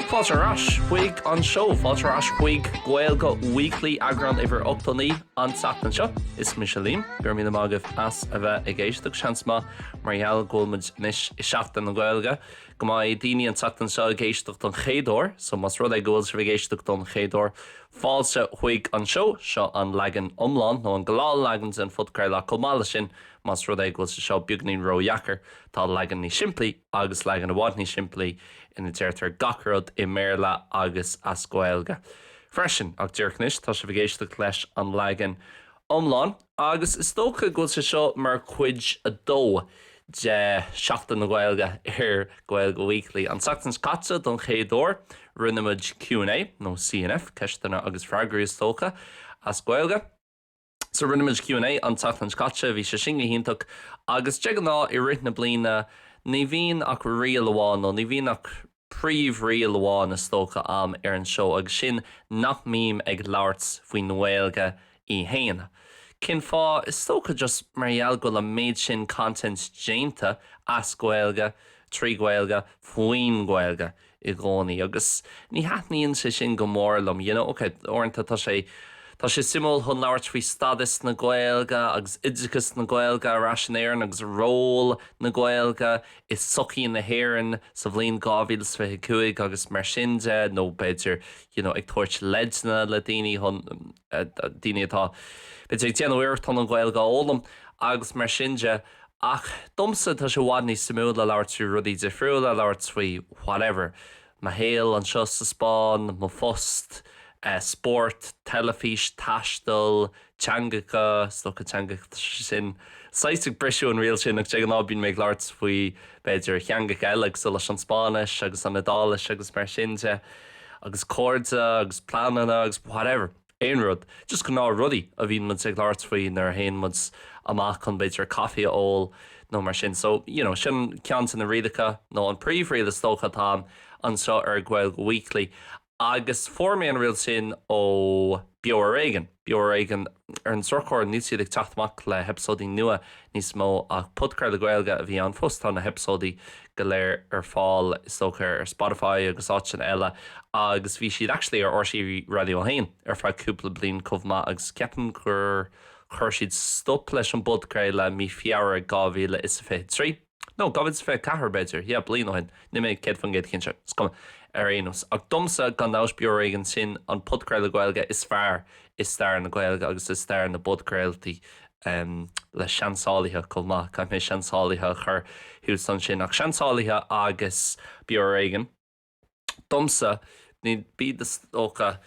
Fáilte ras, chuig an show, fáilte ras chuig Gaeilge Weekly agran iver 8 an satan seo. Is Liam, bear mí agah as a bheith ag éisteacht seans má margheall gomid nis I seachtain na Gaeilge. Go mai daoine an satan seo ag éisteacht an chéador, so mas rud ag gúil sa bheith éisteacht an chéador. Fáilte chuig an show, seo an leagan omláin, nó an gláil leagan sin fudcrail le comála sin, mas rud ag gúil sa seo beagnaín ro jacker, tá leagan ní simplí agus leagan a bhád ní simplí ina dtéirtar gachrod I mBéarla agus as Gaeilge. Freisin ach dúirchnis tá sé bheith éisteacht leis an leagan omláin agus is tócha gúil sa seo mar chuid a dó de seachtain na Gaeilge Gaeilge Weekly. An seachtains caite don chéador rinnemuid Q&A nó CNF Ceisteanna agus freagraí is tócha as Gaeilge. So rinnemuid Q&A an seachtains caite bhí sé sin híntaach agus de ná I rith na bliana ní bhíon ach rial amháin nó ní bhíon ach príomh rial amháin is tócha am an seo agus sin nach mím ag labhairt faoin na Gaeilge I héana. Cin fá is tócha just margheall go le méid sin content Déanta as Gaeilge, trí Gaeilge, faoin Gaeilge I gcónaí agus ní haithníonn sé sin go mórlam, okay, orintanta tá sé simúl chun labhairt faoi stadas na Gaeilge agus idicus na Gaeilge raisinéireann agus ról na Gaeilge is suchaí na hÉireann sa bhliain 2025 agus mar sin de nó beidir ag tuairt leidna le daoine chun daoine atá beidir ag déanamh uirecht an Gaeilge ólam agus mar sin de ach domsa tá sé bhád ní simúil le labhairt faoi rudaí difriúil le labhairt faoi whatever má héal an seo sa Spáin má fost sport, telefís, taistal, teangacha, stocha teangacha sin. Saisig brisú an réal sin ag te ná bín méid labhairt faoi beidir Theanga eile so leis an Spáinis agus an Nadális agus mar sin de agus córda agus planana agus whatever. Éon rud, just go ná rudaí a bhín mud ag labhairt faoi nar héon mud amach chun beidir caithfí ól nó mar sin. So, sin ceant na riadacha nó an príomhréad is tócha tá an seo Gaeilge Weekly. Agus formé an réal sin ó BHFAD an sorchóir níos siad ag teachtach le episódí nua níos mó ach podcrail le Gaeilge a bhí an fustá na episódí go léir fáil istócha Spotify agus áit sin eile agus bhí siad actually RC radio hain feadh cúpla bliain chomh agus ceapan chur siad stop leis an podcrail le mí fiabhar 2023. No, 2024 beidir, bliain ó hin, ní mé céad fan géad cinse. Arénos. Ach domsa gan náis BHFAD sin an podcrail le Gaeilge is fearr is stair na Gaeilge agus is stair na podcrailtaí le seansálathe chomh maith, caiim mé seansálathe chur hiúil san sin ach seansálathe agus BHFAD. Domsa ní bíad is ócha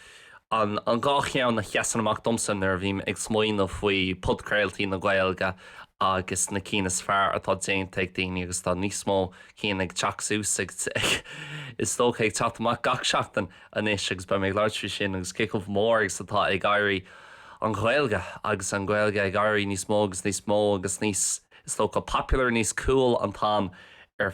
an gácheann na cheasan amach domsa nar bhím ag smaoinú faoi podcrailtaí na Gaeilge agus na cínas fearr atá Déanta ag daoine agus tá níos mó cían ag teachsús is tócha ag teachtamach gach seachtain anis agus ba méid labhairt faoi sin agus cicomh mór agus atá ag éirí an Gaeilge agus an Gaeilge ag éirí níos mó agus níos is tócha popular níos cool an tám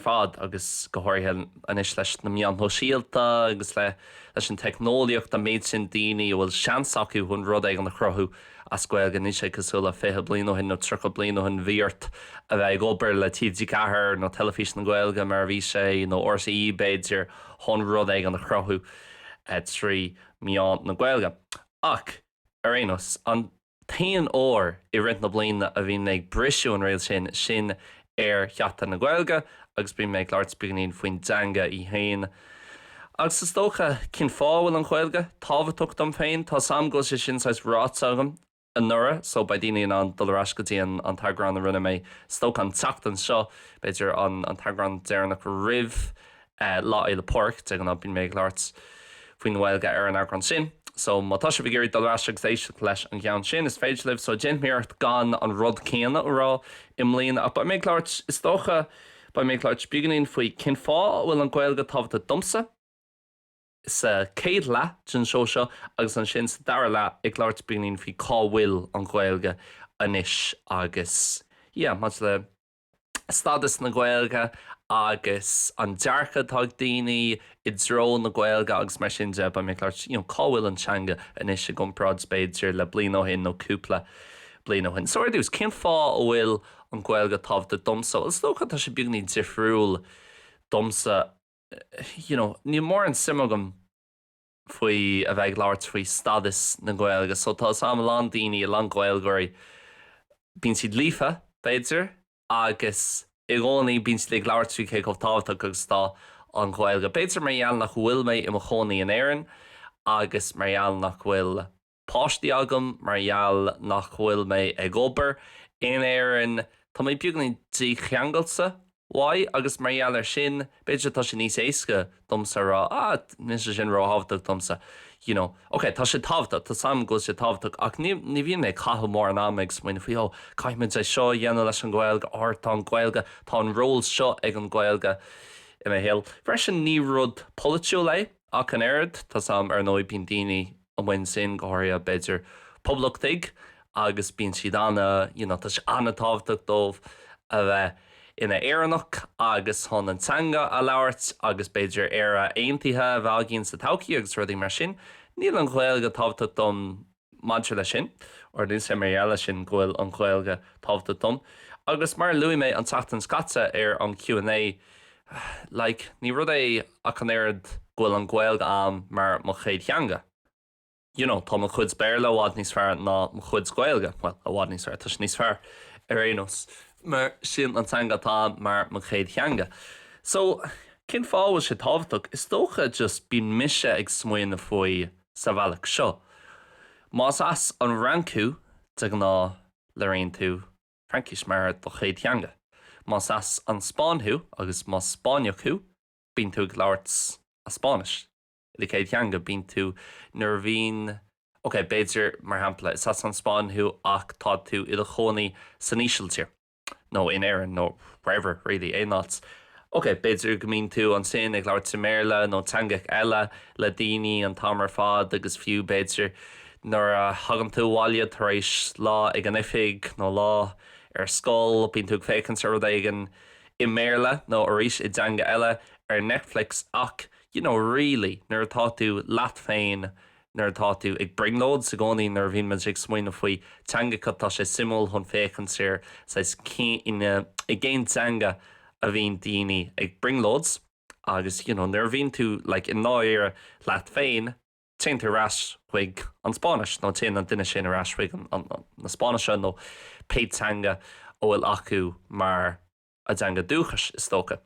fad agus go háirthe anis leis na mian thosaitheoirí agus leis an technoliacht a méid sin daoine bhfuil seansaú chun rud ag an na chruthú as Gaeilge ní sé cosúla 5 bliain ó hin nó 3 bliain ó hin bhíort a bheith ag obair le TG cethir nó telefís na Gaeilge mar bhí sé nó RCE beidir chun rud ag an na chruthú trí mian na Gaeilge. Ach arénos an taon óir I rint na bliana a bhín ag brisú an réil sin cheatan na Gaeilge agus bí méid labhairt beagnaín faoin Theanga I hain. Agus is tócha cin fábhfuil an Gaeilge tábhachtach am féin tá sam go sé sin sais rát agam an nura, so ba daoine an dulrás go dtí an tagrán na rinne mé stócha an teachtain seo beidir an tagrán déarnach rih lá le porc de an bín méid labhairt faoin Gaeilge an agran sin. So má tá sé bh géirí dulrás éisteacht leis an gceann sin is féidir libh so déanmíocht gan an rud céanna rá imlíonn ach ba méid labhairt is tócha ba méid labhairt beagnaín faoi cin fá bhfuil an Gaeilge tábhachta domsa sa céad le sin seo agus an sin sa dara le ag labhairt beagnaín faoi cábhfuil an Gaeilge anis agus mas le stadas na Gaeilge agus an dearcha tá daoine I dró na Gaeilge agus mar sin de ba méid labhairt cábhfuil an teanga anis a gcomhpháirtíocht beidir le bliain ó hin nó cúpla bliain ó hin. So dús cin fá bhfuil an Gaeilge tábhachta domsa is tócha tá sé beagnaí difriúil domsa ní mór an simagam faoi a bheith láirt faoi stadas na Gaeilge, so tá sam lán daoine i lán Gaeilgeoirí bíonn siad líofa b'éidir agus i gcónaí bíonn siad ag labhairt faoi ché chomh tábhachtach agus tá an Gaeilge. B'éidir mar gheall nach bhfuil mé i mo chonaí an éireann agus mar gheall nach bhfuil páistí agam, mar gheall nach bhfuil mé ag obair in éireann tá mé beagnaí dtí cheangalsa why agus mar gheall ar sin beidir tá sin níos éasca domsa rá ní sin rá hábhachtach domsa. Ok, tá sé tábhachtach, tá sam go sé tábhachtach ach ní bhíon mé catha mór an amig muoine faoi caiithmid é seo dhéanana leis an Gaeilge tá an Gaeilge tá an ról seo ag an Gaeilge i mé héal. Freisin ní rud politiúil é ach an aird tá sam ar nóid bíon daoine an bhain sin gohair beidir poblachtaigh agus bíonn siad anna tá sé anna tábhachtach dómh a bheith ina éireannach agus hon an Theanga a labhairt agus beidir éire aontaithe bhealgíonn sa todhchaí agus rudaí mar sin, níl an Gaeilge tábhachtach dom maidir lei sin, or dún sé mBéarla sin ghfuil an Gaeilge tábhachtach dom. Agus mar luí mé an teachtain scata ar an Q&A, ní rud é ach an aird ghfuil an Gaeilge am mar mo chéad Theanga. Tá mo chuid mBéarla bhád níos fearr ná mo chuid Gaeilge, well, a bhád níos fearr, tá níos fearr ar éanos. Mar sin an Theanga tá mar mo chéad Theanga. So, cin fáil sé tábhachtach, is dócha just bíon mise ag smaoine faoi sa bhealach seo. Más as an rancú de gná le réon tú Frankis mar do chéad Theanga. Más as an Spáinthú agus más Spáineachú bíonn tú ag labhairt a Spáinis. I chéad Theanga bíonn tú nuair bhíon ok, beidir mar hampla is as an Spáinthú ach tá tú i do chonaí san ísiltír. No, in éireann, no, wherever, really, not. Ok, beidir go mín tú an sin ag labhairt sa mBéarla nó teangach eile le daoine an tamar fad agus fiú beidir nuair hagann tú bhaile tar éis lá ag an ifig nó lá ar scóil bíonn tú fécinn sa rud ag an i mBéarla nó arís i Theanga eile ar Netflix ach, really, nuair atá tú leat féin nuair atá tú ag bringlóid sa gcónaí nuair bhíon man ag smaoine faoi Theanga tá sé simúil chun fécinn sair i gcéin Theanga a bhíon daoine ag bringlóids agus nuair bhíon tú in náir leat féin tein tú ras chuig an Spáinis nó tein an duine sin a ras chuig na Spáinise nó péad Theanga ó bhfuil acu mar a Theanga dúchas is tócha.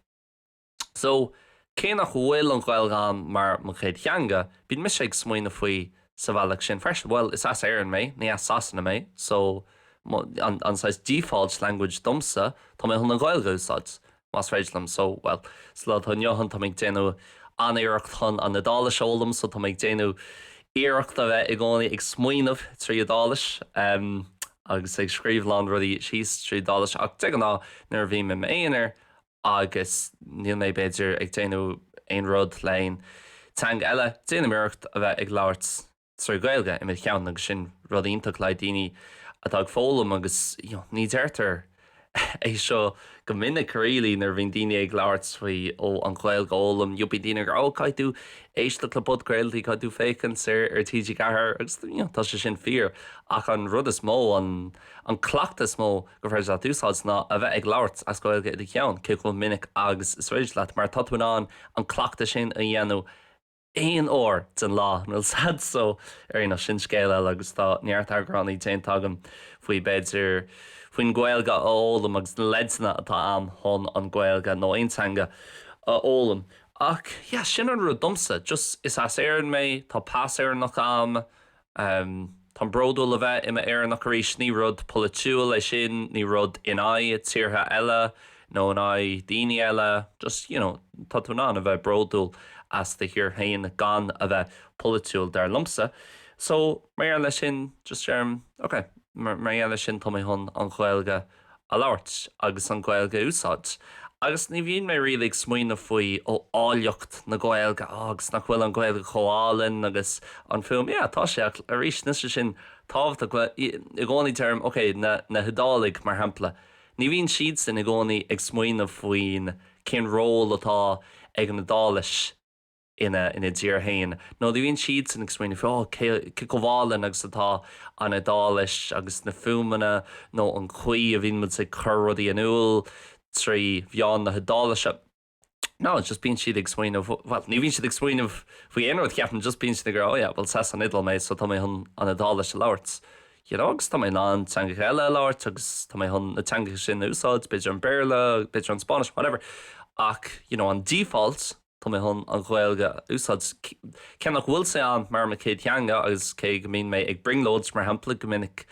So, cé nach bhfuil an Gaeilge mar mo chéad Theanga, bíonn mise ag smaoine faoi sa bhealach sin fresh. Well, is as éireann mé, ní as sasanna mé, so an sais default language domsa, tá mé chun an Gaeilge úsáid más féidlam, so, well, slá tá neohan tá ag déanú an éireacht chun an nadála seolalam, so tá ag déanú éireacht a bheith i gcónaí ag smaoinmh trí dális, agus ag scríomhlán rudí síos trí dális ach te ná nuair bhí me éonar agus níl mé beidir ag déanú aon rud lein Theanga eile déanam éireacht a bheith ag labhairt trí Gaeilge i mé cheann agus sin rud ionach le daoine atá ag fólam agus ní deirtar é seo go minic rilí nar bhíon daoine ag labhairt faoi ó an Gaeilge ólam jobí daoine gur caiithú éisteacht le pod Gaeltaí caiithú fécinn ar TG cethir agus tá sé sin fíor ach an rud is mó an clacht is mó go bhfuir dúsáid ná a bheith ag labhairt as Gaeilge i cheann cé minic agus is féidir leat mar tatúán an clachta sin a dhéanú éon óir den lá nó sad so ar na sin scéile agus tá nearttar gránaí téantagam faoi beidir faoin Gaeilge ólam agus leidsanna atá am chun an Gaeilge nó aon Theanga ólam. Ach, sin an rud domsa, just is as éireann mé, tá pás éireannach am, tá bródú le bheith imime éireannach éis ní rud politiúil é sin, ní rud in tíortha eile, nó in daoine eile, just, tá túnán a bheith bródúil as de hir hain gan a bheith politiúil dar lumsa. So, mBéarla sin, just ok, mBéarla sin tá mé chun an Gaeilge a labhairt agus an Gaeilge úsáid. Agus ní bhíon mé rilí ag smaoine faoi ó áiliocht na Gaeilge agus nach bhfuil an Gaeilge choálainn agus an film, tá sé a rís na sin tábhachtach i gcónaí term, ok, na hidálaigh mar hampla. Ní bhíon siad sin i gcónaí ag smaoine faoin cén ról atá ag an nadális ina ddír hain. No, bhíon siad sin ag smaoine faoi cé go bhálainn agus atá an nadális agus na fumanna nó an chuí a bhíon mud sa chur rudaí an úil trí bheán na hidálise. No, it's just being siad ag smaoin of, well, ní bhíonn siad ag smaoin of faoi aonrad ceapan, just being siad ag go, well, sas an idal méid, so tá mé hun an adála se labhart. Agus tá mé ná teanga eile labhart, agus tá mé hun na teanga sin úsáid, beidir an mBéarla, beidir an Spanish, whatever. Ach, an default, tá mé hun an Gaeilge úsáid. Cenach bhfuil sé an mar me cé Theanga, agus cé go mín mé ag bringloads mar hampla go minic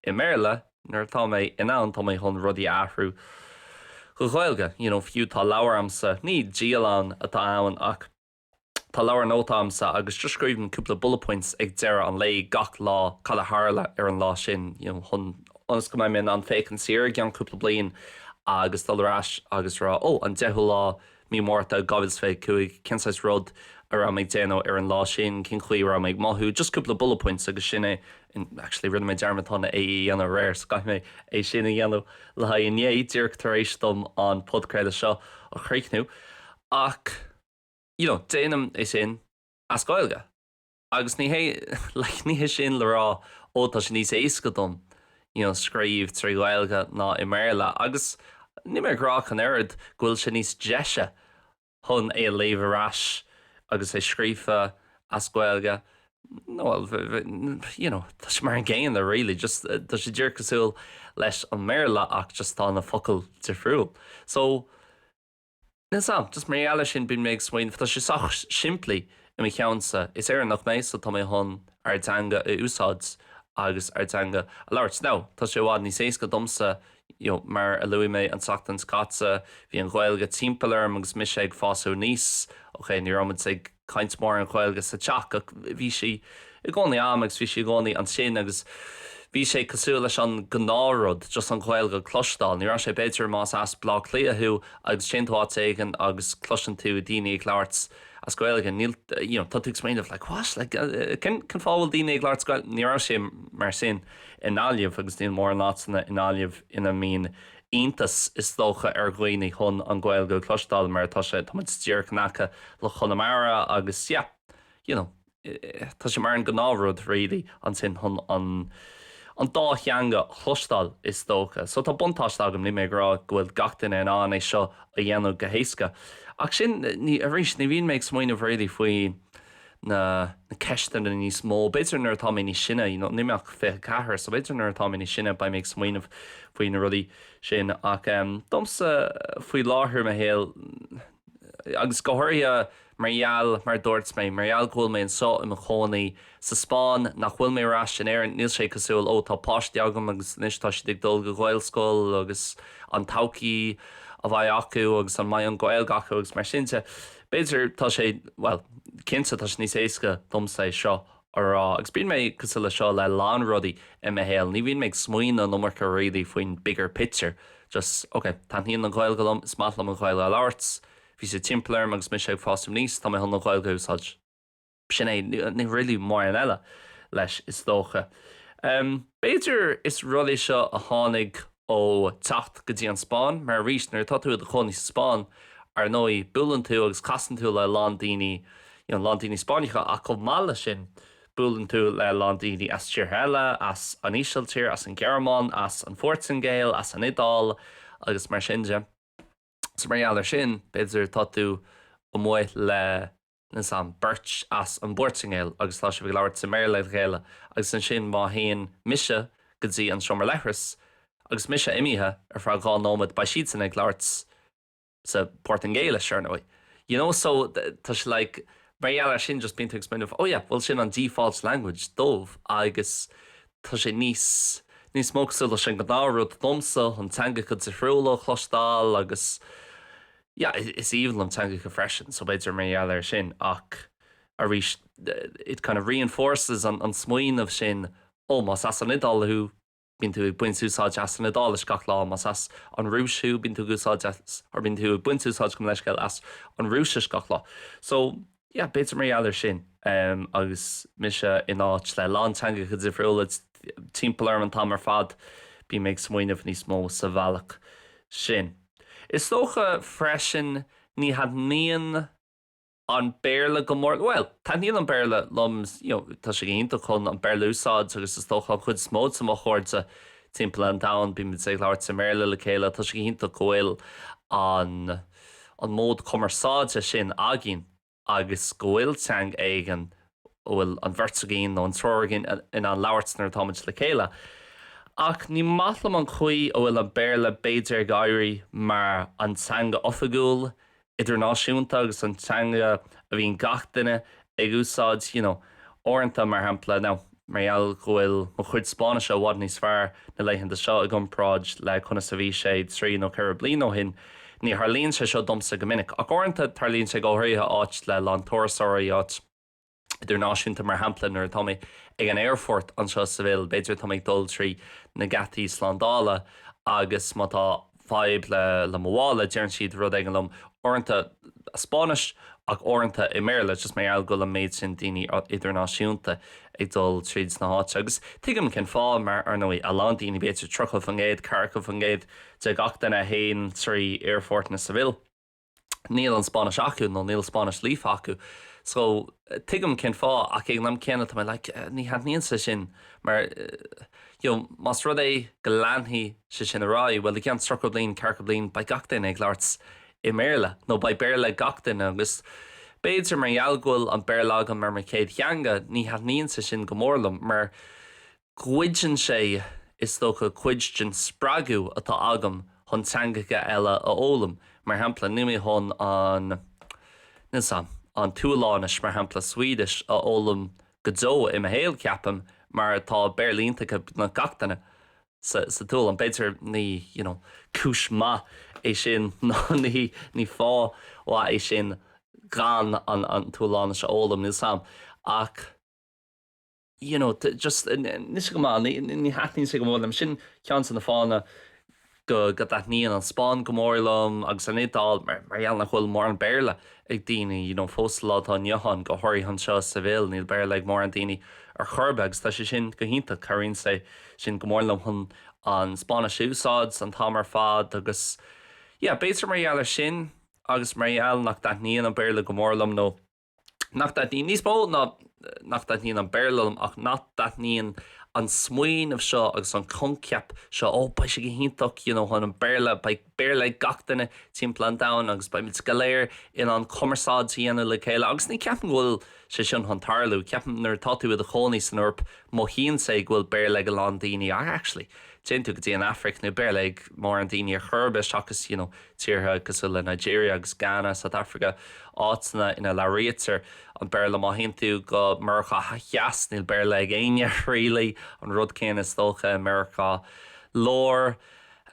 i mBéarla, nuair tá mé in ann, tá mé hun rudí athrú go Gaeilge, fiú tá labhar amsa, ní díalan atá ann ach tá labhar nóta amsa agus just scríbn cúpla bullet points ag deire an lei gach lá cad tharla ar an lá sin, chun onas go mbeidh an féic an siar gan cúpla bliain agus dulrás agus rá an 10 lá mí mórta gabhas fé cuaig cinsáis rud ar an méid déanamh ar an lá sin cin chuí ra méid maithú, just cúpla bullet points agus sinna actually rinne mé dearmatána é dhéanamh réir, so gaith mé é sinna dhéanamh le ha inné díreach tar éis dom an podcréile seo a chríichnú. Ach, déanam é sin as Gaeilge. Agus ní hé sin le rá ótá sin níos éasca dom, scríomh trí Gaeilge ná i mBéarla, agus ní mé grách an airad ghfuil sin níos deise chun é léomhrás agus é scrífa as Gaeilge. No, tá sé mar an ggéan le really, just tá sé dúir cosúil leis an mBéarla ach just tá na focail difriúil. So, just mar eile sin bín méid smaoin, tá sé sach simplí i mi cheansa. Is ar nach méid so tá mé hon ar Theanga i úsáid agus ar Theanga a labhart. Now, tá sé bhád níos éasca domsa mar a luí mé an sachtan scatsa, bhí an Gaeilge timpplair agus mis ag fású níos, ní ramid ag caint mór an Gaeilge sa teach ach bhí si i gcónaí am agus bhí si gcónaí an sin agus bhí sé cosúil leis an gnárod just an Gaeilge clostal. Ní sé beidir más as blog léathú agus sintáit éigen agus closan tú daoine ag labhart as Gaeilge níl tá tú smaoinmh le what cin fábhfuil daoine ag labhart ní sé mar sin in aileamh agus níl mór nátainna in aileamh ina mín iontas is dócha ar ghaoine chun an Gaeilge clostal mar tá sé tá tíor cnacha le chunamara agus tá sé mar an gnárod really an sin chun an dá Theanga chlostal is dócha. So tá buntáiste agam ní mé rá gohfuil gachtain an é seo a dhéanamh go héasca. Ach sin ní a rís ní bhíon méid smaoinmh réidir faoi na ceistan in níos mó. Beidir nuair atá mé ní sinna, nímeach fé cethir, so beidir nuair atá mé ní sinna ba méid smaoinmh faoi na rudaí sin ach domsa faoi láthair a héal agus gothirthe margheall mar dúirt mé margheall ghfuil mé an seo i mo chonaí sa Spáin nach bhfuil mé rás sin éir níl sé cosúil tá páistí agam agus níos tá si ag dul go Gaelscoil agus an taucií a bhaid acu agus an maith an Gaeilge acu agus mar sinnte. Beidir tá sé, well, cinnte tá níos éasca domsa seo ará. Agus bíonn mé cosúil seo le lán rudaí i mo héal. Ní bhíonn méid smaoin an nómarcha réadaí faoin bigger picture. Just, tá híon an Gaeilge lom, is maithlam an Gaeilge labhart. Bhí sé timpplair agus mis ag fásam níos, tá mé hon an Gaeilge úsáid. Sin ní rilí mór an eile leis is dócha. Beidir is rudí seo a tháinig ó teacht go dtí an Spáin, mar rís nuair tá tú a choní Spáin ar nói bualann tú agus casan tú le lán daoine Spáinneacha a chomhpháirtíocht sin bualann tú le lán daoine as tíorthéile, as an ísiltír, as an Gearmán, as an Fortingale, as an Idáil agus mar sinse. So mar sin, beidir tá tú ó muid le an Birch as an Fortingale agus tá sé bhí labhart sa mBéarla chéile agus an sin má haon mise go dtí an seomar leithris agus mise imithe ar fá gá nómad ba siad san ag labhart sa Fortingale searnóid. So tá sé like mar sin just bíonn tú explain bhfuil sin an default language dómh agus tá sé níos mógsúil sin go dárúd domsa an Theanga go difriúla chlostal agus is even an Theanga go freisin, so beidir mar sin ach a rís it kind of reinforces an smaoin of sin más as an Idáil who bíonn tú buint úsáid as an Idáil is gach lá más as an rúisú bíonn tú úsáid ar bíonn tú buint úsáid go leisceil as an rúis is gach lá. So beidir mar sin agus mise in áit le lán Theanga go difriúla timpplair an tamar fad bí méid smaoinmh níos mó sa bhealach sin. Is dócha freisin ní had níon an mBéarla go mór, well, tá níon an mBéarla lums, tá sé ionta chun an mBéarla úsáid agus is dócha chud smód sa mo chóirte timppla an dain bí mit ag labhart sa mBéarla le chéile, tá sé ionta gohfuil an an mód commerceáide sin agin agus go bhfuil teang éigen bhfuil an bhirtagén nó an tróragin in an leabhartnar táid le chéile. Ach ní maithlam an chuí ó bhfuil an béarla beidir gairí mar an teanga ofaigúil idirnáisiúnta agus an teanga a bhíon gach duine ag úsáid, orintanta mar hampla ná marall gohfuil mo chuid Spáis a bhhad níos fearr na leitheanta seo a gcompráid le chuna sa bhí sé trí nó ceir bliain ó hin, ní tharlíonn sé seo domsa go minic. Ach orintanta tarlíonn sé go thiríthe áit le lántóirseoirí áit idirnáisiúnta mar hampla nuair tá mé ag an airfort an seo sa bhfuil beidir tá ag dul trí na gataí slandála agus má tá fáib le mhála dearann siad rud ag an lom orintanta Spáis ach orintanta i mBéarla just marall go le méid sin daoine idirnáisiúnta ag dul tríd na háite. Agus tuigim cin fá mar ar nóí a lán daoine beidir trocha fan géad, carcha fan géad de gachtainna haon trí airfort na sa bhfuil. Níl an Spáis acu nó níl Spáis líofa acu. So tuigim cin fá ach ag nam ceanna tá ní níon sa sin mar mas rud é go leanthaí sa sin ará bhfuil i cean trocha bliain carcha bliain ba gachtain ag leart i mBéarla nó ba béarla gachtain agus béidir mar gheallgúil an mBéarla mar céad Theanga ní níon sa sin go mórlam mar cuidean sé is tócha cuidean spragu atá agam chun teangacha eile a ólam mar hampla nuimi chun an túláis mar hampla Swedish a ólam go dó i héal ceapam mar tá Berlínta na gachtainna sa túl an beidir ní cis ma é sin ní fá ó é sin gan an túláin se ólam ní sam ach just níos go má ní hetnín sé go mólam sin cean san na fána go daithníon an Spáin go mórlam agus an édáil mar nach chfuil mór an mBéarla ag daoine fóstalá an Johan go thoirí an seo sa bhfuil níl mBéarla ag mór an daoine ar churbegus tá sé sin go hinnta caríonn sé sin go mórlam chun an Spáis úsáid an tamar fad agus béidir marall sin agus marall nach daithníon an mBéarla go mórlam nó nach daithníon níos mó nach daithníon an mBéarlam ach nach daithníon an smuoin seo agus an conceap seo ba sé go hinntaach chun an mBéarla ba béarla gachtainna timppla an dain agus ba mit scaléir in an commerceáid dhéanana le chéile agus ní ceapan ghfuil sé sin an tarlú ceapan nar tatú a choní san orp má híonn sé ghfuil béarla go lán daoine actually Déanta go dtí an Afric nó béarla mór an daoine ar churbe agus tíortha cos le Nigeria agus Ghana, South Africa áitna ina ráite an mBéarla má híonn tú go marcha cheas níl béarla ag aine rialaí an rud céan is dócha America lór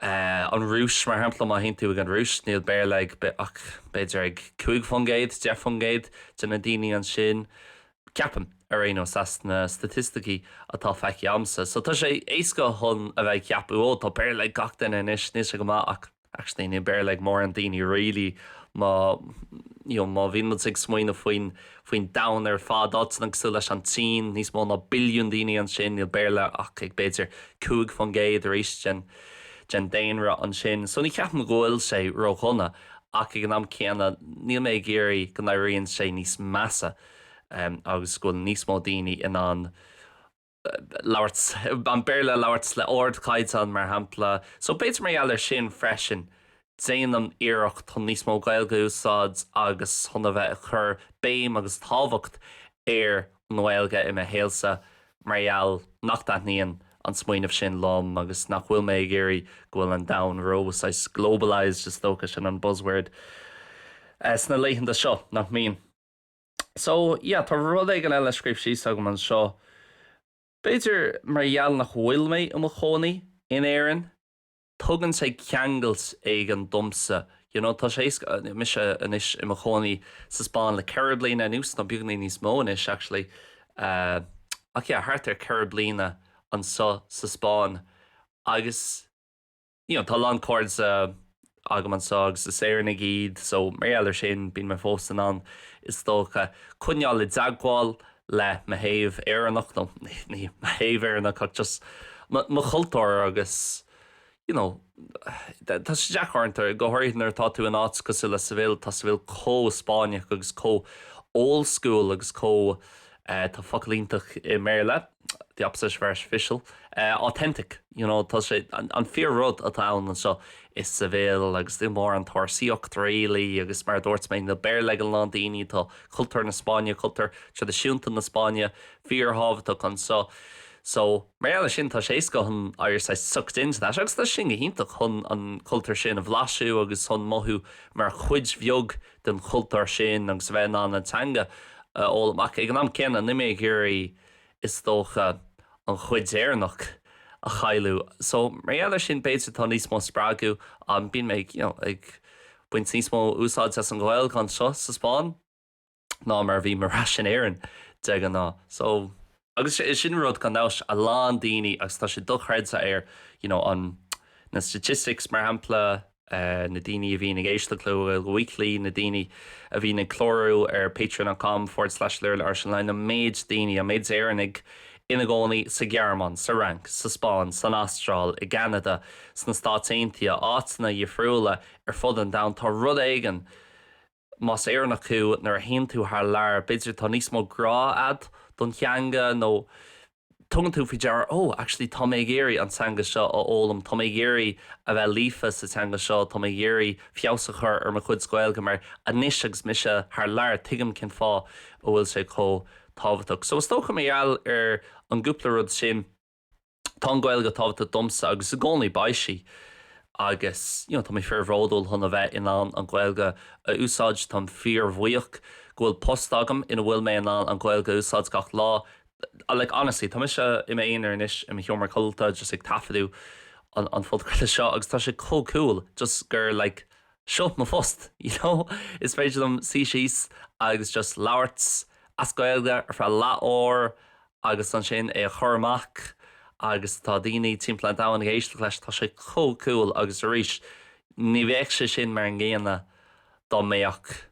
an rúis mar hampla má híonn tú ag an rúis níl béarla ach beidir ag 5 fungéid, 10 fungéid duna daoine an sin ceapan ar sas na statisticí atá feici amsa. So tá sé éasca chun a bheith ceapú tá béarla gachtainna inis níos go má ach actually ní béarla mór an daoine rialaí má bhíon ag smuoine faoin dain ar fád áitina sú leis an tí níos mó na billiún daoine an sin níl béarla ach ag beidir 5 fungéid ar éis gen daonra an sin. So ní ceapan ghfuil sé rochonna ach ag an am ceanna níl mé géirí go éiríonn sé níos measa agus go níos mó daoine in an mBéarla labhairt le ord caiideán mar hampla. So beidir marall ar sin freisin déanam iirecht chun níos mó Gaeilge úsáid agus chun a bheith a chur béim agus tábhacht ar an Gaeilge i héalsa marall nach daithníon an smuoinmh sin lom agus nach bhfuil mé géirí gohfuil an down row sais globalised just tócha sin an buzzword sna leitheanta seo nach mín. So tá rud ag an eile scríb síos agam an seo. Beidir marall nach bhfuil mé am chonaí in éireann tugann sé ceangailt ag an domsa. Tá sé mis inis im chonaí sa Spáin le ceir bliana nús na bugannaí níos mó inis actually ach thart ar ceir bliana an sa Spáin agus tá lán cords agam an agus sa séir na gíd so marall ar sin bín me fóstan an is tócha cúneáil le deagháil le mahéamh éireannach nó ní mahéamh éireannach ach just má chultúir agus tá sé deachhairntar go háirnar tá tú an áit cos le sa bhfuil tá sa bhfuil có Spáineach agus có old school agus có tá focalíntaach I mBéarla, the opposite verse official, authentic, tá sé an fear rud atá ann seo is sa bhéal agus dú mór an thorsaíocht réalaí agus mar dúirt mé na béarlagan lá daoine tá cultúr na Spáine, cultúr tradiisiúnta na Spáine, fear hábhaach an So mBéarla sin tá éasca chun áir sa sucked into that. Agus tá sin híntaach chun an cultúr sin a bhláisiú agus chun mothú mar chuid bheog den cultúr sin agus bheith ná na Theanga ólamach. Ag an am ceanna nimé géirí is dócha an chuid éarnach a chailú. So mBéarla sin beidir tá níos mó sprágu an bíon méid ag buint níos mó úsáid as an Gaeilge an seo sa Spáin ná mar bhí mar sin éan de an ná. So agus sin rud gan dáis a lán daoine agus tá sé duchreidsa an na statistics mar hampla na daoine a bhí na Gaeilge Gaeilge Weekly na daoine a bhí na chlórú patreon.com/learnirishonline na méid daoine a méid éarnig ina gcónaí sa Gearmán, sa Rank, sa Spáin, san Astráil, I Gceanada, sna Stáitsaontaithe, áiteanna dheirfiúla fud an dam tá rud éigean más éarnach acu nar a haon tú th lear beidir tá níos mó grá ad don Theanga nó tugann tú fao dear actually tá mé géirí an Theanga seo ó ólam, tá mé géirí a bheith líofa sa Theanga seo, tá mé géirí fiosrúcháin chur mar chuid Gaeilge mar a níos agus mise th lear tuigim cin fá ó bhfuil sé có tábhaach. So stocha mBéarla an gúpla rud sin tá an Gaeilge tábhata domsa agus a gcónaí baisí agus tá mé fear bhródul chun a bheith in an Gaeilge a úsáid tá fear bhuaoch gohfuil post agam ina bhfuil mé an Gaeilge úsáid gach lá. Honestly, tá se I mé aonar inis I humor culta just ag tafaú an fudcrta seo agus tá sé cool just gur seo má fust, is féidir am síos agus just leabhart as Gaeilge ar feadh leat agus an sin é churmach agus tá daoine timppla dáin éisteacht leis tá sé cool agus arís ní bhéh sé sin mar an ggéana dá méach.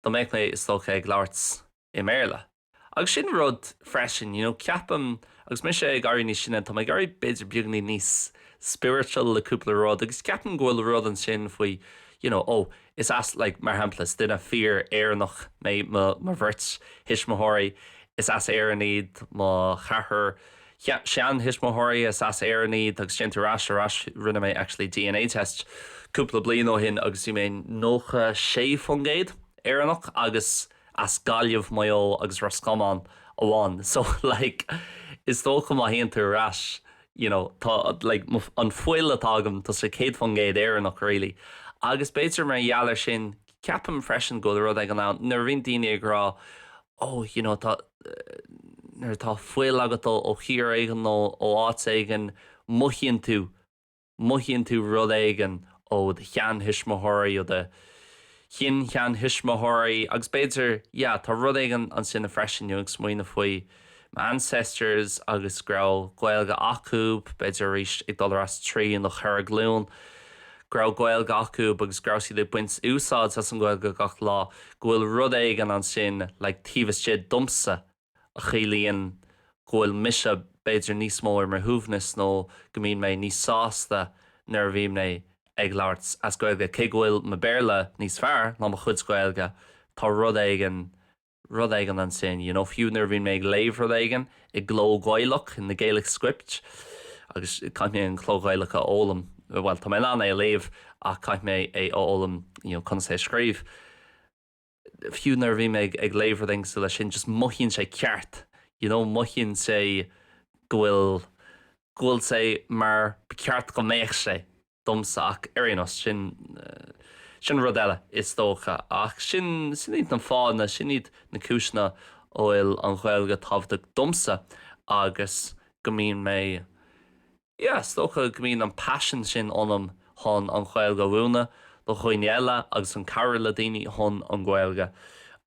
Dá méid mé is tócha ag leabhart I mBéarla. Agus sin rud freisin, ceapam agus mé sé ag airí sinna tá ag airí beidir beagnaí níos spiritual le cúpla rud agus ceapan ghfuil rud an sin faoi is as mar hamplas duine fear éarnach mé mar bhirt hisismothirí is as éarníd má chathair sean hisismothirí is as éarníd agus sin arás rinne mé actually DNA test cúpla bliain ó hin agus I mé nócha 6 fungéid éarnach agus as gailmh maió agus rascamán amháin. So is dócha má haon tú arás tá an foiil atágam tá sé 100 fungéid éarnach réalaí. Agus beidir mar dheallar sin ceapam freisin go rud ag an ná nar bhíon daoine ag rá tá foiil agat ó chiar éigen nó ó áit éigen muithíonn tú rud éigen ó de chean hisismothirí ó de chin chean hisismothirí agus beidir tá rud éigen an sinna freisin agus muoine faoi my ancestors agus grá Gaeilge acu beidir ríist ag dul as trí in do chur glún grá Gaeilge acu agus grásí le buint úsáid as an Gaeilge gach lá gohfuil rud éigen an sin tíbhas siad dumsa a chéilíonn gohfuil mise beidir níos mó ar mar thuúbhnas nó go mbíonn mé níos sásta nar bhíon mé ag leabhart as Gaeilge cé gohfuil mBéarla níos fearr ná mo chuid Gaeilge tá rud éigen an sin fiú nar bhíon mé ag léamh rud éigen I gló Gaelach in the Gaelic script agus caiith mé an chló Gaelacha ólam well tá mé ná é léamh a caiith mé é ólam chun sé scríomh. Fiú nar bhí mé ag léamh rud éigen lei sin just muithíonn sé ceart muithíonn sé gohfuil sé mar ceart go méich sé domsa ach airianos sin rud eile is dócha ach sin iad an fána sin iad na cúisna óil an Gaeilge tábhaach domsa agus go mbíonn mé dócha go mbíonn an passion sin anam chun an Gaeilge bhúna do dhaoine eile agus an cara le daoine chun an Gaeilge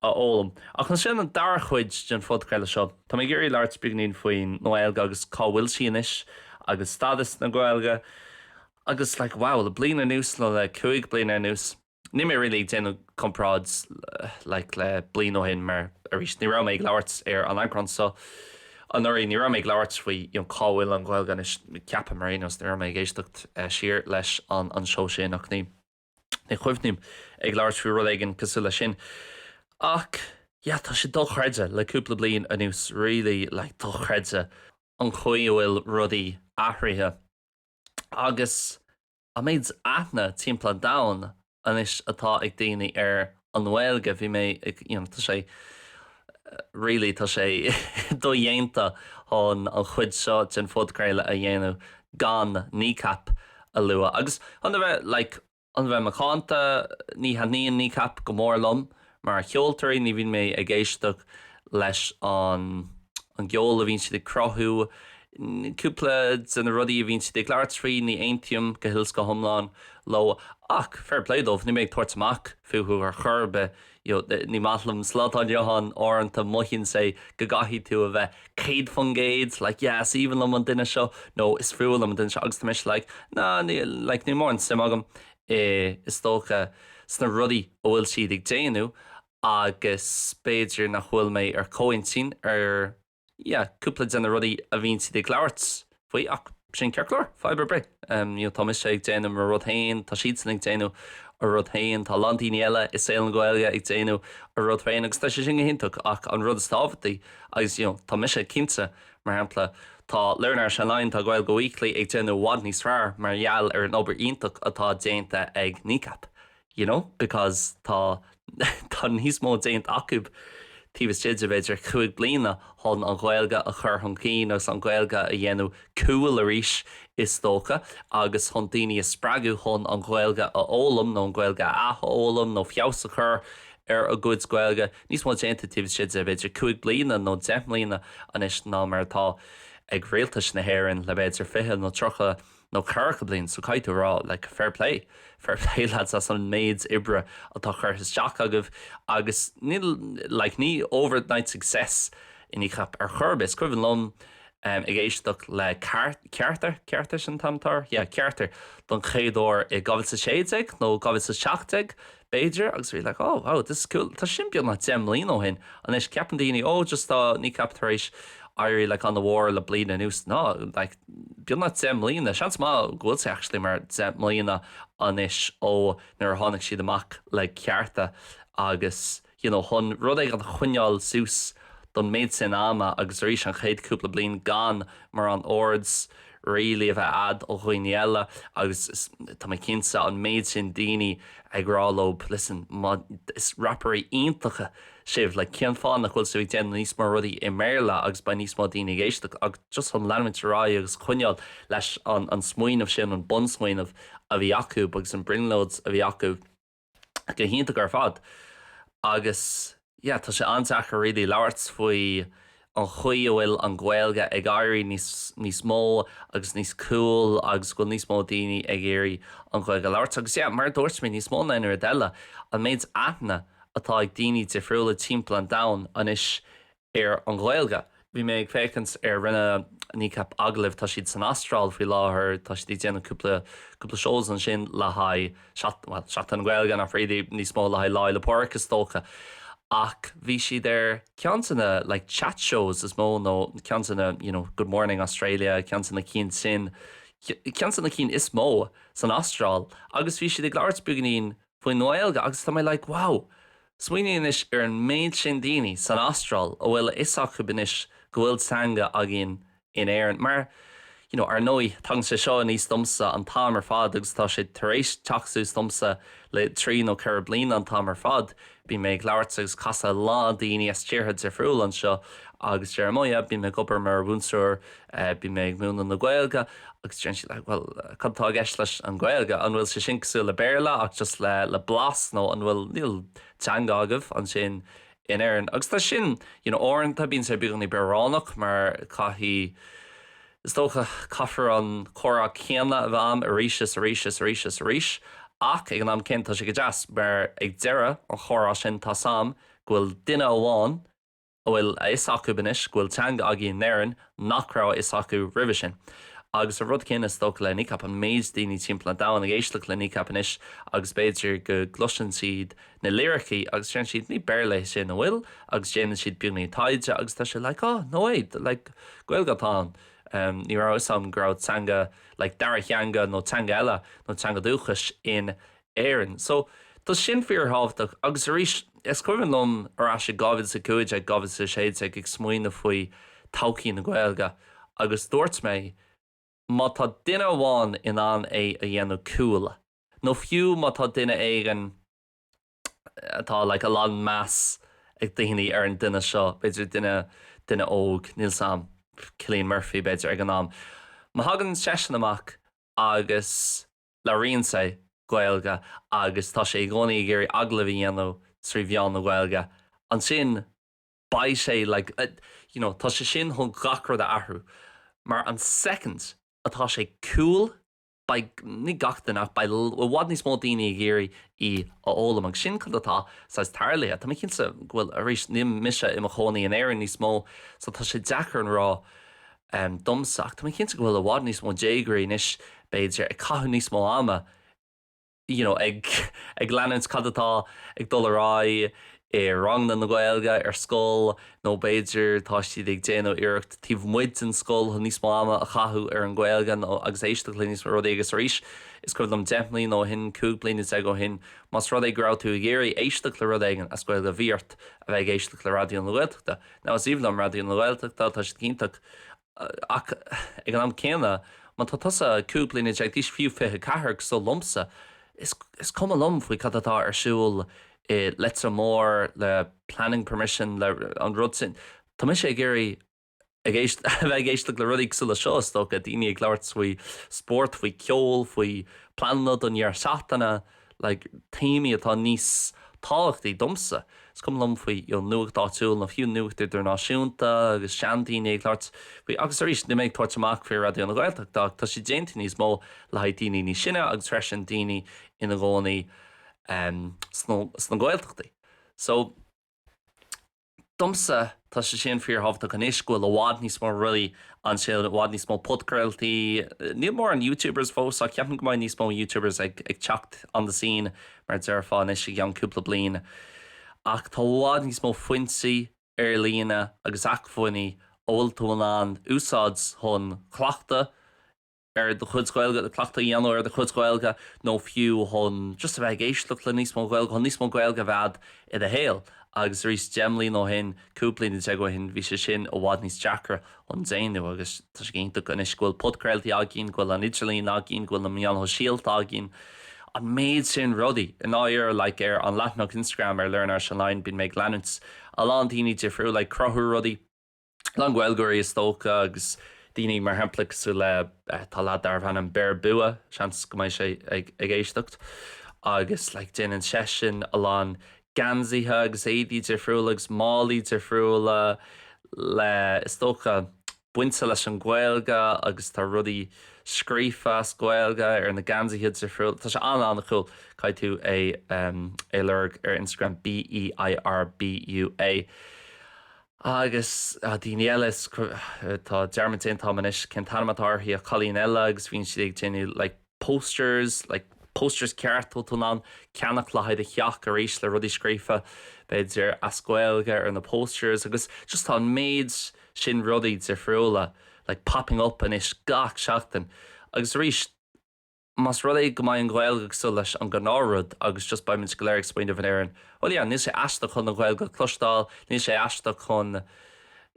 a ólam. Ach an sin an dara chuid den fudcréile seo. Tá mé géirí leart beagnaíonn faoin Gaeilge agus cábhfuil sí inis agus stadas na Gaeilge agus wow le bliana nús le 5 bliana nús. Ní mé rilí déanú compráid le blian ó hin mar arís ní ra méid leabhart ar an ancran so an oirí ní ra méid leabhart faoi cábhfuil an Gaeilge is ceapa marínos ní ra méid éisteacht siar leis an seo sin ach ní chuimhním ag leabhart faoi rud éigen cosú le sin. Ach Yeah, tá sé dulchreide leúpla blion anús ri le dulchreide an chuí bhfuil rudaí ahraithe agus a méid aithne timppla da anis atá ag daine ar an bhilge bhí mé tá sé tá sé do dhéanta hon an chuid seo den fudcréile a dhéanamh gan nícap a lua agus an bheith macánta ní haníon nícap go mórlumm mar cheoltarí ní bhín mé ag géisteach leis an geol a bhín siad crothú cúpla san na rudaí a bhín siad ag leir trí ní aontium go hils go thomláin lo ach fair play-dómh ní méid tuairteach fiú ar churbe ní matlam slátán Johan orintanta muhinn sé go gaithí tú a bheith céad fungéid yes even am an duine seo nó is friúil am an duine seo agus mis ní mór an sim agam is tócha sna rudaí ó bhfuil siad ag déanú agus spéidir nach bhfuil mé ar cóin sin ar cúpla den na rudaí a bhín siad ag leirt faoi ach sin ceirclór fibre bre tá mis sé ag déanam ar rudthain tá siad san ag déanú ar rudthain tá landíine eile is é an Gaeilge ag déanú ar rudthain agus tá sé sin hinach ach an rud is tábhataí agus tá mis sé cinnte mar hapla tá leanúint tá Gaeilge Weekly ag déanú bhád níos fearr mar gheall ar an obair ionach atá déanta ag nícap because tá níos mó déint acub tíbhas siad a bhéidir chuig bliana hon an Gaeilge a chur chun cín agus an Gaeilge a dhéanú cúil a ríis is tócha agus chun daoine is spreagadh chun an Gaeilge a ólam nó an Gaeilge a ólam nó fios a chur ar a gcuid Gaeilge níos mó déanta tíbhas siad a bhéidir chuig bliana nó 10 bliana anis ná mar tá ag réaltas na hhéireann le bhéidir fiche nó trocha nó chucha blin so caiitú rá fair play lads as an méids ibre atá chuirthas teach agus ní overnight success in chap ar churbis cuihann lom ag éisteach le ceartar sin tamtar ceartar don chéadúir i gabhfuil sa séideag nó gabhfuil sa seachtag Beiidir agus bhí wow this is cool tá simpiú na 10 mlíon ó hin an is ceapan daoine just tá ní captaréis airí an the war le bliana nús ná bíonna 10 mlíana seans má ghfuil actually mar 10 mlíana anis ó nar tháinig siad amach le cearta agus chun rud ag an chuineáil sús don méid sin ama agus rís an chéad cúpla blion gan mar an ords really a bheith ad ó chuoine eile agus tá mé cinsa an méid sin daoine ag rálób listen is rapparí iontacha sibh le cean fáin nach chuil sa bhíh déanana níos mar rudaí i mBéarla agus ba níos má daoine géisteach ag just an leanúintrá agus chuineáil leis an smuoinmh sin an bon smuoinmh a bhí acu agus an brinlóds a bhí acu go hianta gur fad agus tá sé anteach a réí leirt faoi an chuí bhfuil an Gaeilge ag éirí níos mó agus níos cool agus go níos mó daoine ag éirí an Gaeilge leirt agus mar dúirt mé níos mó na ar deile an méid aithne atá ag daoine difriúla timppla da anis ar an Gaeilge. Bhí mé ag féchans ar rinne nícap aglah tá siad san astráil faoi láthair tá si déanana cúpla shows an sin le haid seat an Gaeilge nach réidir níos mó le haid láil le páirchas tócha. Ach bhí siad ar ceantainna chat shows is mó nó ceantainna Good Morning Australia ceantainna cín sin ceantainna cín is mó san astráil agus bhí siad ag leirt buganín faoin Gaeilge agus tá mé wow smuoineann is ar an méid sin daoine san astráil ó bhfuil éasca banis go bhfuil Theanga a gin in éireann mar ar nói tang sé seo níos domsa an támar fad agus tá sé tar éis teachsú domsa le 3 nó 4 bliana an támar fad bí mé ag leirt agus casa lá daoine as tíortha difriúil an seo agus moille bí mé gobar mar bhúnsúr bí mé ag múna na Gaeilge agus si chutá gceist leis an Gaeilge an bhfuil sé sincasú le mBéarla ach just le blas nó an bhfuil níl Theanga agah an sin in éireann agus tá sin áireanta bíonn sé buganí bearránach mar caithí is tócha caithfar an chora céanna a bheith a ríis ach ag an am cinnta sé go deas mar ag deire an chora sin tá sam ghfuil duine amháin ó bhfuil is acu banis ghfuil Theanga a gin éireann nachrá is acu roimhe sin. Agus a rud cin is tócha le nícap an méid daoine timppla da ag éisteach le nícap inis agus beidir go gluiseann siad na lyrachaí agus sin siad ní mBéarla sin na bhfuil agus déanann siad bunaí taide agus tá sé nó éid Gaeilgetáin. Ní rá sam grá Theanga dara Theanga nó Theanga eile nó Theanga dúchas in éireann. So tá sin fear hábhaach agus a rís is cuireann lom ar as sé gabhad sa cúid ag gabhad sa séad ag smaoine faoi todhchaí na Gaeilge agus dúirt mé má tá duine amháin in an é a dhéanamh cúla. nó fiú má tá duine éigen atá le a lá meas ag daoine ar an duine seo, beidir duine óg níl sam Cillian Murphy beidir ag an am. Má hagann sesin amach agus le rionsa Gaeilge agus tá sé gcónaí géirí aglah dhéanamh trí bheán na Gaeilge. An sin ba sé tá sé sin chun gacrad a ahrú. Mar an second atá sé cool ní gachtainach bhhad níos mó daoine géirí í a ólam an sin chun atá sa tarla. Tá cinnte bhfuil a rís nim mise i chonaí an éan níos mó sa tá sé dechar an rá domsach. Tá cinnte bhfuil a bhhad níos mó dégraí níos beidir ag caithú níos mó ama ag leanúint cadatá ag dul rá i rangna na Gaeilge ar scóil nó beidir tá siad ag déanamh iirecht tíomh muid an scóil chun níos mó ama a chathú ar an Gaeilge nó agus éisteacht le níos rud agus arís. Is cuid am deimplaí nó hin cúg bliana ag go hin mas rud ag grá tú géirí éisteacht le rud aigen as Gaeilge bhíart a bheith éisteacht le radioún na Gaeltachta. Ná is íomh am radioún na Gaeltachta tá si cinnteach ach ag an am céanna man tá tusa cúg bliana ag dís fiú fithe cathraach so lumsa is cum lom faoi catatá ar siúil letra mór le planning permission le an rud sin. Tá mi sé géirí bheith géisteach le rudaigh sula seo stocha daoine ag leabhart faoi sport, faoi ceol, faoi planad an dhear seachtainna le téimi atá níos táachtaí domsa. Is cum lom faoi nuachtáitiúil na fiú nuachtar náisiúnta agus seandaoine ag leabhart faoi agus arís ní méid tuairt amach faoi radioún na Gaeltachta tá sé déanta níos mó le haid daoine ní sinne agus freisin daoine ina gcónaí sna Gaeltachtaí. So domsa tá sé sin fíor hábhta an iscúil a bhád níos mó ruí an sin bhád níos mó podcrailtaí níl mór an YouTubers fós a ceapan go níos mó YouTubers ag teacht an the scene mar dear fáin is an cúpla bliain. Ach tá bhád níos mó foinsaí ar líana agus achmhaoiní óiltúin an úsáids chun cleachta ar de chud Gaeilge de cleachta dhéanamh ar de chud Gaeilge nó fiú chun just a bheith éisteacht le níos mó Gaeilge chun níos mó Gaeilge bhead i a héal agus rís gemlí nó hin cúplaí na go hin bhí sé sin ó bhád níos deachar an déanú agus tá sé cinnte go is gúil podcrailtaí a gin gúil an Idirlín a gin gúil na meán síalta a gin an méid sin rudaí in áir le ar an leatnach Instagram ar learnirishonline bín méid leanúint a lá daoine difriú le crothú rudaí le Gaeilgeirí is tócha agus daoine mar hempla sú le tá lá dar bhana an bear bua seans go mbeidh sé ag éisteacht agus le déanaan sesin a lán gansaithe agus éadaí difriúla agus málaí difriúla le is tócha buinte leis an Gaeilge agus tá rudaí scrífas Gaeilge ar na gansaithe difriúla. Tá sé anna chuil caiid tú é lurg ar Instagram BEIRBUA. Agus daoine eile tá dearmantain támanis cin tanamatarthaí a cholín eile agus bhíonn siad ag déanú posters ceartú tú ná ceannach le haid a cheach ar éis le rudí scrífa beidir as Gaeilge ar na posters agus just tá méid sin rudaí difriúla popping up in is gach seachtain agus rís mas rud é go mbeidh an Gaeilge sú leis an gnáthród agus just ba mint go léir explained of an éan. Well yeah, níl sé aisteach chun na Gaeilge clostáil, níl sé aisteach chun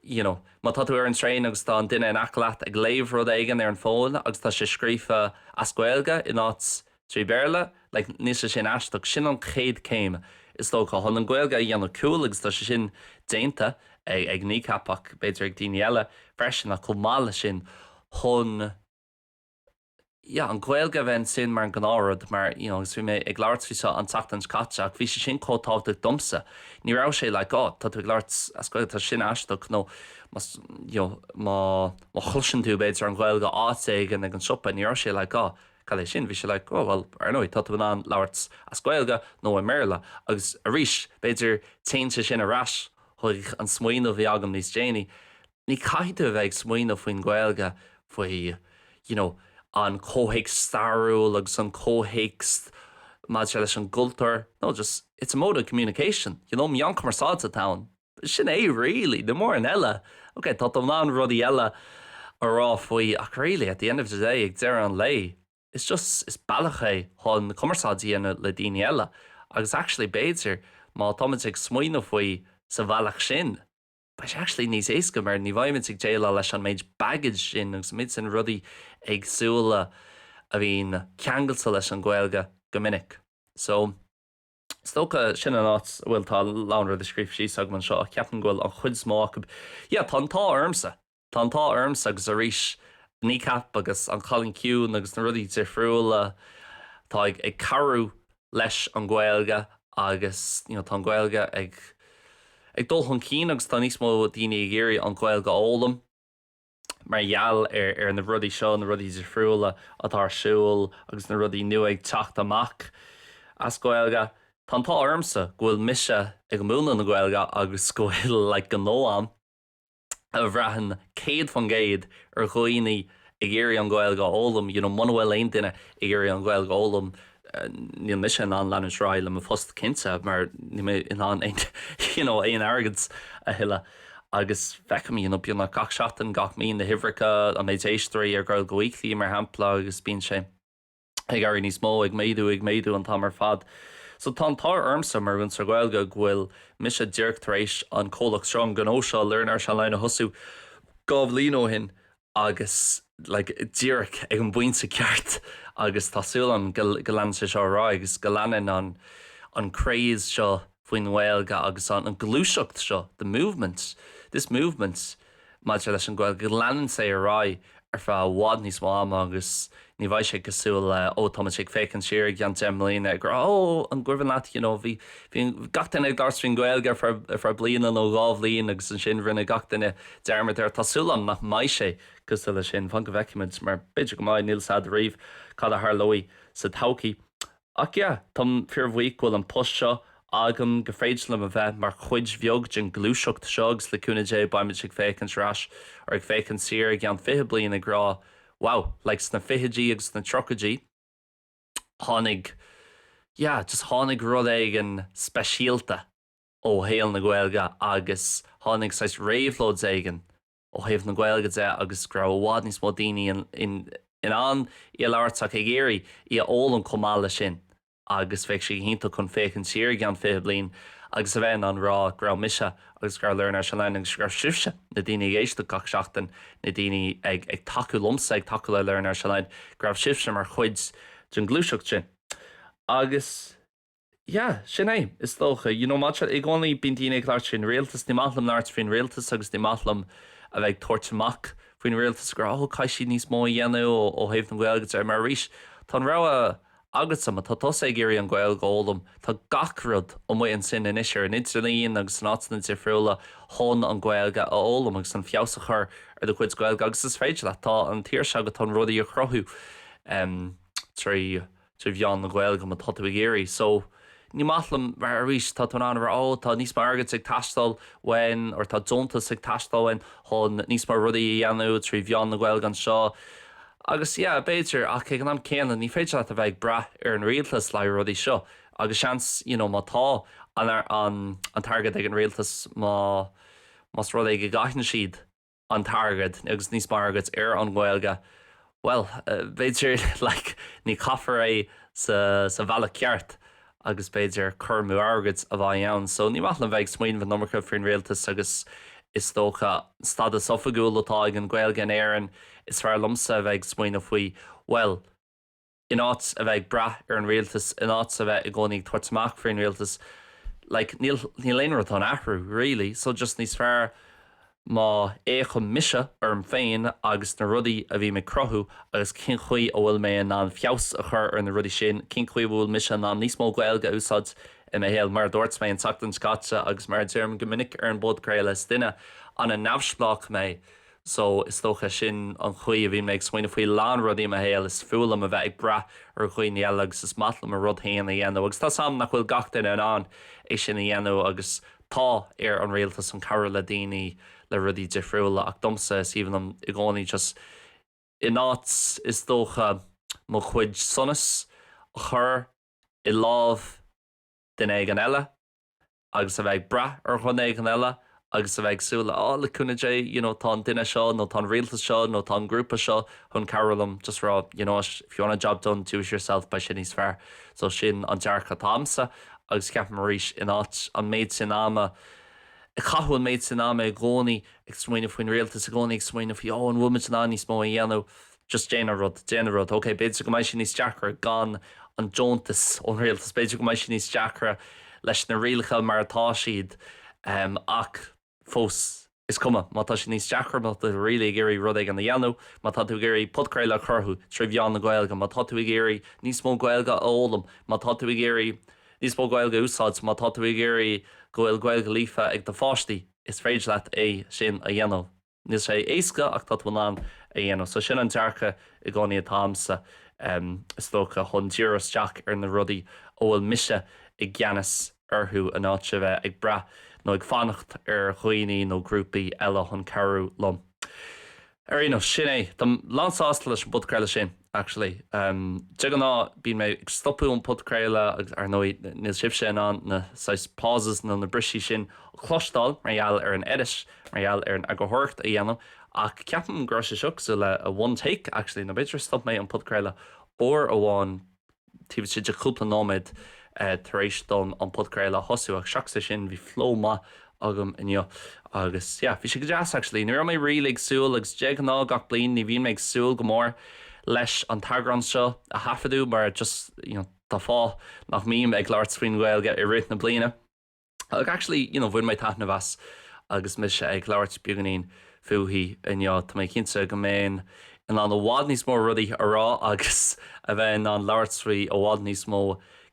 má tá tú ar an trein agus tá an duine an aclaat ag léomh rud éigen ar an fón agus tá sé scrífa as Gaeilge in áit mBéarla, níl sé sin aisteach sin an chéad céim is tócha chun an Gaeilge dhéanamh cool agus tá sé sin Déanta ag nícapach beidir ag daoine eile freisin a chomh sin chun an Gaeilge bheith sin mar an gnáthród mar gus bhí mé ag leabhart fao an teachtans caiteach bhí sé sin cótábhacht domsa. Ní rah sé le tá tú ag leabhart as Gaeilge tá sin aisteach nó má chusin tú beidir an Gaeilge áitéigen ag an siopa ní rah sé le cad é sin bhí sé le bhil ar nóid tá tú an leabhart as Gaeilge nó mBéarla agus a rís beidir téinte sin arás chuig an smaoine bhí agam níos déine. Ní caiithú bheith smaoine faoin Gaeilge faoi an cóhéic starúil agus an cóhéic máid sé leis an gultar. No, just it's a mode of communication. Meán cumarsáilte town. Sin é really, the more an eile. Okay, tá am ná rudí eile a rá faoi ach really at the end of the day ag deir an lei. It's bailach é chun cumarsáidíana le daoine eile. Agus actually beidir má táid ag smaoine faoi sa bhealach sin. Ba sé actually níos éasca mar ní bhaimid ag déile leis an méid baggage sin agus mid san rudaí agsúla a bhín ceangalsa leis an Gaeilge go minic. So Stocha sin an áit bhfuil tá lánra de scríb sí sag man seo a ceapan ghfuil an chuid smá tá ormsa. Tá ormsa agus a ríis nícap agus an chalinn ciún agus na rudaí difriúla tá ag cabhrú leis an Gaeilge agus tá an Gaeilge ag dul chun cín agus tá níos mó daoine ag éirí an Gaeilge ólam margheall ar na rudaí seo na rudaí difriúla atá siúil agus na rudaí nua ag teacht amach as Gaeilge. Tá ormsa ghfuil mise ag múna na Gaeilge agus scoil le go nóam a bhreathan céad fan géad ar dhaoine ag éirí an Gaeilge ólam, manhfuil aon duine ag éirí an Gaeilge ólam níl mise an leanúint le a fust cinnte mar ní mé in an aon airgid a thuile agus feicimíon op na gach seachtain gach míon na himhreacha a méid éisteacht ar Gaeilge Weekly mar hampla agus bíonn sé ag airí níos mó ag méadú an tamar fad. So tá ormsa mar bhain sa Gaeilge ghfuil mise deirc éis an cólach strong gan óseo leanúint hosú gábh líon hin agus deirc ag an buinte ceart agus tásúlan go lean sé seo rá agus go leanan an craze seo faoin Gaeilge agus an glúiseacht seo, this movement má leis an Gaeilge go leanan sé rá ar fá bhád níos mám agus ní bhaid sé cosúil tá sé fécinn siar gan temlín ag an gcuirbhan leat bhí gachtain ag darsfin Gaeilge ar bliana nó gábhlíon agus an sin rinne gachtainine dearmid ar tásúlan nach mai sé cos le sin fan go bhheicimiid mar beidir go maiid níl sad riomh cad a th loí sa taucií. Ach tá fearbhhaoich bhfuil an post seo agam go féidslam a bheith mar chuid bheog den glúiseacht seogus leúna dé baimid ag fécinn srás ar ag fécinn siar gan 5 bliana ag rá. Wow, sna fihidí agus na trocadí tháinig rud éigen speisialta ó héal na Gaeilge agus tháinig sais réomhlóid éigen ó thaobh na Gaeilge de agus gra bhád níos mó daoine in an í leabhartach ag éirí í ólam comála sin agus feic sé hínta chun fécinn siar gan 5 bliain agus a bheith an rá gra mise agus gra leanúint agus gra sibse na daoine ag éisteacht gach seachtain na daoine ag taú lomsa ag taú le leanúint grabh sibse mar chuid den glúiseacht sin. Agus sin é is dócha máte ag gánaí bíon daoine ag leart sin réaltas ní maithlam leart faoin réaltas agus ní maithlam a bheith tuairteach faoin réaltas gur caiisi níos mó dhéanú ó thaobh na Gaeilge mar ríis tá rá agus sama tá tosa ag éirí an Gaeilge ólam tá gachrod ó mu an sin in isir an idirlíon agus an átain difriúla hon an Gaeilge ólam agus an fiosrúcháin ar do chuid Gaeilge agus is féidir le tá an tíir se go tá rudaí a chrothú trí bheán na Gaeilge má tá ag éirí. So ní maithlam mar a ríis tá an tá níos mar agad ag taistal wein or tá dúntas ag taistal wein hon níos mar rudaí dhéanú trí bheán na Gaeilge an seo. Agus béidir ach ag an céanna ní féidir a bheith brath ar an rialtas le rudaí seo agus seans má tá an targad ag an rialtas má rud ag gaiithne siad an targad agus níos mar agad ar an Gaeilge. Well, béidir ní caafar é sa bhealach ceart agus béidir chur agad a bhaid ann, so ní maithlam bheith smaoin bh nómarcha faoin rialtas agus is tócha stad a sofagiúil atá ag an Gaeilge an éireann is fearr lomsa a bheith smaoine faoi, well, in áit a bheith brath ar an rialtas, in áit a bheith i gcónaí tuairteach faoin rialtas, níl léonrad an athrú, really, so just níos fearr má é chun mise ar an féin agus na rudaí a bhí me crothú agus cin chuí ó bhfuil mé an fios a chur ar na rudaí sin, cin chuí bhfuil mise ná níos mó Gaeilge úsáid i mé héal mar dúirt mé an teachtain scáte agus mar dearm go minic ar an bod craile duine an a neamhsplách mé. So is tócha sin an chuí a bhí méid smaoine faoi lán rudaí a héal is fuúlam a bheith ag brath ar chuoine eile agus is matlam a rud héana a dhéanú agus tá sam nach bhfuil gach duine an é sin a dhéanú agus tá ar an rialtas an cabhrú le daoine le rudaí difriúla ach domsa síbhan i gcónaí just in áit is tócha mo chuid sonas a chur i lámh den ag an eile agus a bheith brath ar chun ag an eile agus a bheith súla leúna dé tá duine seo nó tá rialtas seo nó tá grúpa seo chun cabhrúlam just rá if you want a job done, do it yourself by sin níos fearr, so sin an dearcha támsa agus ceapan maríis in áit an méid sin ama chahuan méid sin ama gcónaí ag smaoine faoin réaltas a gcónaí ag smaoine faoi an bhfuid an níos mó dhéanamh just déanamh rud. Ok, beidir go mbeidh sin níos deachra gan an Deontas ón réaltas, beidir go mbeidh sin níos deachra leis na rialacha mar atá siad ach fós is cuma, má tá sin níos deachar má tá rilí géirí rud ag an dhéanú, má tá tú géirí podcréile churthú trí bheán na Gaeilge, má tá tú géirí níos mó Gaeilge ólam, má tá tú géirí níos mó Gaeilge úsáid, má tá tú géirí gohfuil Gaeilge líofa ag do fáistí, is féidir leat é sin a dhéanamh. Níos sé éasca ach tá bhán a dhéanamh. So sin an dearcha i gcónaí atámsa is tócha chun tírasteach ar na rudaí ó bhfuil mise i gceannas orthú an áit bheith ag bra nó ag fannacht ar chuoine nó grúpaí eile chun cabhrú lom. Sin é, Tá lánsáasta leis podcréile sin, actually. De go ná bíon mé ag stopú an podcréile ar nó níos sib sin an na 6 pauses nó na brisí sin chlostal mar dheall ar an edis, mar dheall ar an agothirt a dhéanam, ach ceapan gro sé seach so le a one take, actually, na beidir stop mé an podcréile ó amháin tíbh si de cúpla nóid tar éis don an podcréile hosú ach seachsa sin bhí flóma agam inniu agus bhí si go deas actually nuair mé rií ag súil agus de ná gach blion ní bhíon méid súil go mór leis an tagran seo a hafaú mar just tá fá nach mím ag leart swin Gaeilge i réit na bliana. Ag actually bhuiin mé taithna bheas agus mis ag leart beganín fuhí inniu tá mé cinnte go mén in an bhád níos mó rudaí ará agus a bheith an leartrí ó bhád níos mó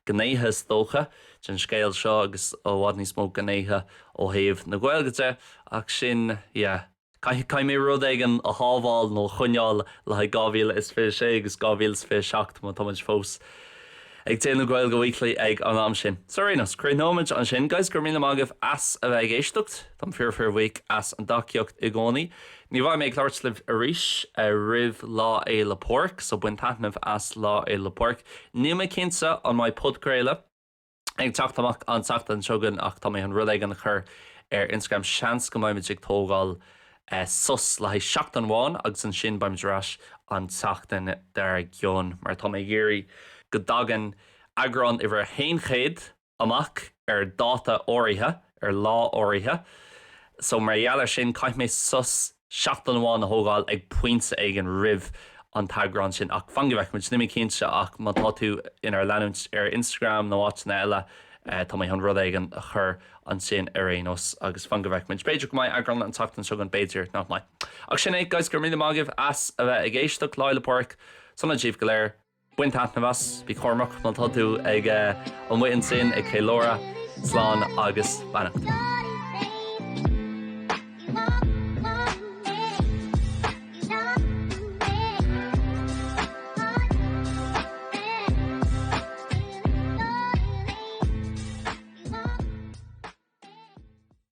gnéithe tócha sin scéil seo agus ó bhád níos mó gnéithe ó thaobh na Gaeilge ach sin cai mé rud éigen a hábháil nó chuneáil le 2026 agus 2027 má táid fós ag déanú Gaeilge Weekly ag an am sin. Sorrynos, cruinóid an sin gais gur míle agah as a bheith éisteacht, Tá fear week as an daceocht i gcónaí. Ní bhaid méid leirtlih a ríis a rih lá é le porc, so buin taitnamh as lá é le porc. Ní mé cinsa an mai podcréile ag teachtamach an teachta an seogan ach tá mé an rud ag an chur ar Instagram seans go maiid ag tógáil sus le seach an bháin agus an sin baimidrás an teachtain dar gion mar tá mé géirí go dagan agran iwwer héinchéad amach ar dáta áirithe, ar lá áirithe. So mar dheallar sin caiith mé sus seachtain bháin a thógáil ag puinte ag an rih an tagran sin ach fangabheith muid nimí cinnte ach má tá tú inar leanúint ar Instagram nó áitina eile tá mé an rud éigen a chur an sin ar rénos agus fangabheith muid beidir go maiid agran an teachtain seo an beidir nach mai. Ach sin é gais gur míle agah as a bheith ag éisteacht lá le porc sanna díobh go léir buin taithna bheas bhí cormach má tá tú ag an muin sin ag chéilóra slán agus bannacht.